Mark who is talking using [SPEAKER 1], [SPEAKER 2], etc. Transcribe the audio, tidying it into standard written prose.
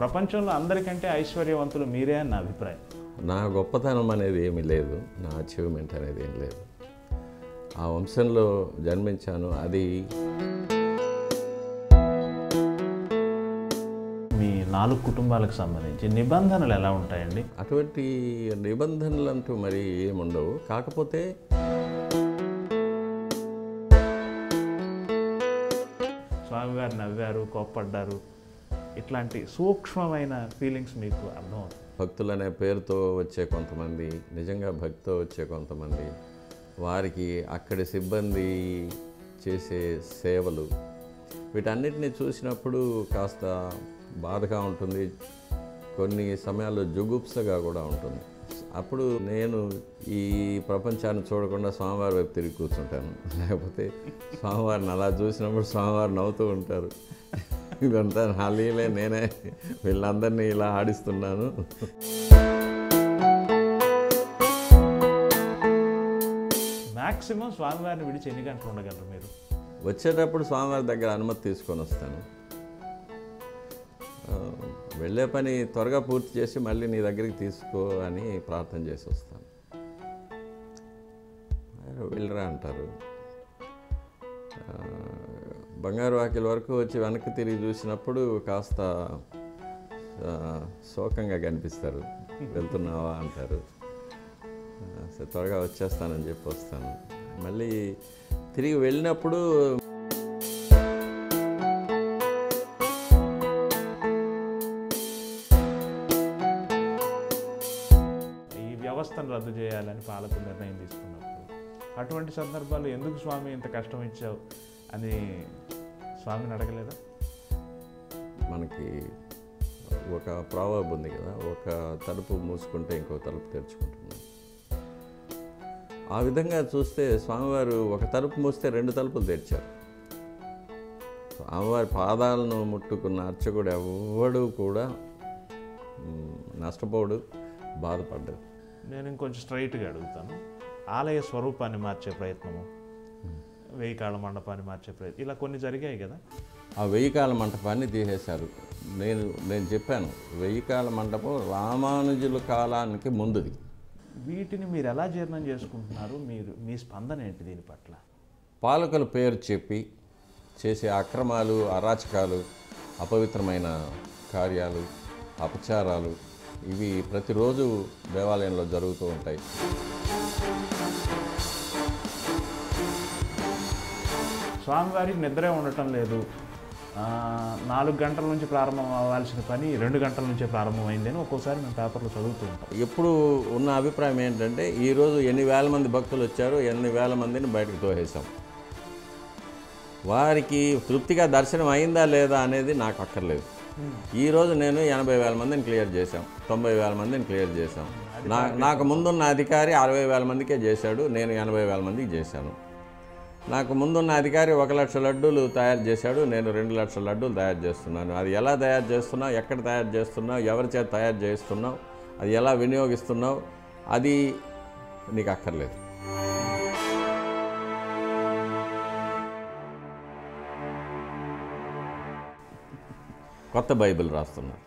[SPEAKER 1] ప్రపంచంలో అందరికంటే ఐశ్వర్యవంతులు మీరే అని నా అభిప్రాయం.
[SPEAKER 2] నా గొప్పతనం అనేది ఏమీ లేదు, నా అచీవ్మెంట్ అనేది ఏం లేదు. ఆ వంశంలో జన్మించాను. అది
[SPEAKER 1] మీ 4 కుటుంబాలకు సంబంధించి నిబంధనలు ఎలా ఉంటాయండి?
[SPEAKER 2] అటువంటి నిబంధనలు అంటూ మరి ఏముండవు. కాకపోతే
[SPEAKER 1] స్వామివారు నవ్వారు, కోప్పడ్డారు, ఇట్లాంటి సూక్ష్మమైన ఫీలింగ్స్ మీకు అర్థమవుతాయి.
[SPEAKER 2] భక్తులనే పేరుతో వచ్చే కొంతమంది, నిజంగా భక్తితో వచ్చే కొంతమంది, వారికి అక్కడి సిబ్బంది చేసే సేవలు, వీటన్నిటిని చూసినప్పుడు కాస్త బాధగా ఉంటుంది, కొన్ని సమయాల్లో జుగుప్సగా కూడా ఉంటుంది. అప్పుడు నేను ఈ ప్రపంచాన్ని చూడకుండా స్వామివారి వైపు తిరిగి కూర్చుంటాను. లేకపోతే స్వామివారిని అలా చూసినప్పుడు స్వామివారు నవ్వుతూ ఉంటారు. ఇదంతా నా లీలే, నేనే వీళ్ళందరినీ ఇలా ఆడిస్తున్నాను.
[SPEAKER 1] మ్యాక్సిమం స్వామివారిని విడిచి ఎన్ని గంటలు ఉండగలరు మీరు?
[SPEAKER 2] వచ్చేటప్పుడు స్వామివారి దగ్గర అనుమతి తీసుకొని వస్తాను. వెళ్ళే పని త్వరగా పూర్తి చేసి మళ్ళీ నీ దగ్గరికి తీసుకో అని ప్రార్థన చేసి వస్తాను. వెళ్ళరా అంటారు. బంగారు వాకిల వరకు వచ్చి వెనక్కి తిరిగి చూసినప్పుడు కాస్త శోకంగా కనిపిస్తారు. వెళ్తున్నావా అంటారు. త్వరగా వచ్చేస్తానని చెప్పి వస్తాను. మళ్ళీ తిరిగి వెళ్ళినప్పుడు
[SPEAKER 1] ఈ వ్యవస్థను రద్దు చేయాలని పాలకులు నిర్ణయం తీసుకున్నప్పుడు అటువంటి సందర్భాలు ఎందుకు స్వామి ఇంత కష్టం ఇచ్చావు అని స్వామిని అడగలేదా?
[SPEAKER 2] మనకి ఒక ప్రావర్బ్ ఉంది కదా, ఒక తలుపు మూసుకుంటే ఇంకో తలుపు తెరుచుకుంటుంది. ఆ విధంగా చూస్తే స్వామివారు ఒక తలుపు మూస్తే 2 తలుపులు తెరిచారు. స్వామివారి పాదాలను ముట్టుకున్న అర్చకుడు ఎవ్వడు కూడా నష్టపోడు, బాధపడ్డాడు.
[SPEAKER 1] నేను ఇంకొంచెం స్ట్రైట్గా అడుగుతాను. ఆలయ స్వరూపాన్ని మార్చే ప్రయత్నము, 1000 కాళ్ళ మండపాన్ని మార్చే ప్రయత్నం, ఇలా కొన్ని జరిగాయి కదా.
[SPEAKER 2] ఆ 1000 కాళ్ళ మంటపాన్ని తీసేశారు. నేను చెప్పాను, 1000 కాళ్ళ మంటపం రామానుజుల కాలానికి ముందుది.
[SPEAKER 1] వీటిని మీరు ఎలా జీర్ణం చేసుకుంటున్నారు? మీ స్పందన ఏంటి దీని పట్ల?
[SPEAKER 2] పాలకుల పేరు చెప్పి చేసే అక్రమాలు, అరాచకాలు, అపవిత్రమైన కార్యాలు, అపచారాలు, ఇవి ప్రతిరోజు దేవాలయంలో జరుగుతూ ఉంటాయి.
[SPEAKER 1] స్వామివారికి నిద్రే ఉండటం లేదు, 4 గంటల నుంచి ప్రారంభం అవ్వాల్సిన పని 2 గంటల నుంచే ప్రారంభమైంది అని ఒక్కోసారి మేము పేపర్లో చదువుతూ ఉంటాం.
[SPEAKER 2] ఎప్పుడు ఉన్న అభిప్రాయం ఏంటంటే, ఈరోజు ఎన్ని వేల మంది భక్తులు వచ్చారో ఎన్ని వేల మందిని బయటకు తోసేసాం. వారికి తృప్తిగా దర్శనం అయిందా లేదా అనేది నాకు అక్కర్లేదు. ఈరోజు నేను 80,000 మందిని క్లియర్ చేశాం, 90,000 మందిని క్లియర్ చేశాం. నాకు ముందున్న అధికారి 60,000 మందికే చేశాడు, నేను 80,000 మందికి చేశాను. నాకు ముందున్న అధికారి 1,00,000 లడ్డూలు తయారు చేశాడు, నేను 2,00,000 లడ్డూలు తయారు చేస్తున్నాను. అది ఎలా తయారు చేస్తున్నావు, ఎక్కడ తయారు చేస్తున్నావు, ఎవరి చేత తయారు చేస్తున్నావు, అది ఎలా వినియోగిస్తున్నావు, అది నీకు అక్కర్లేదు. కొత్త బైబిల్ రాస్తున్నారు.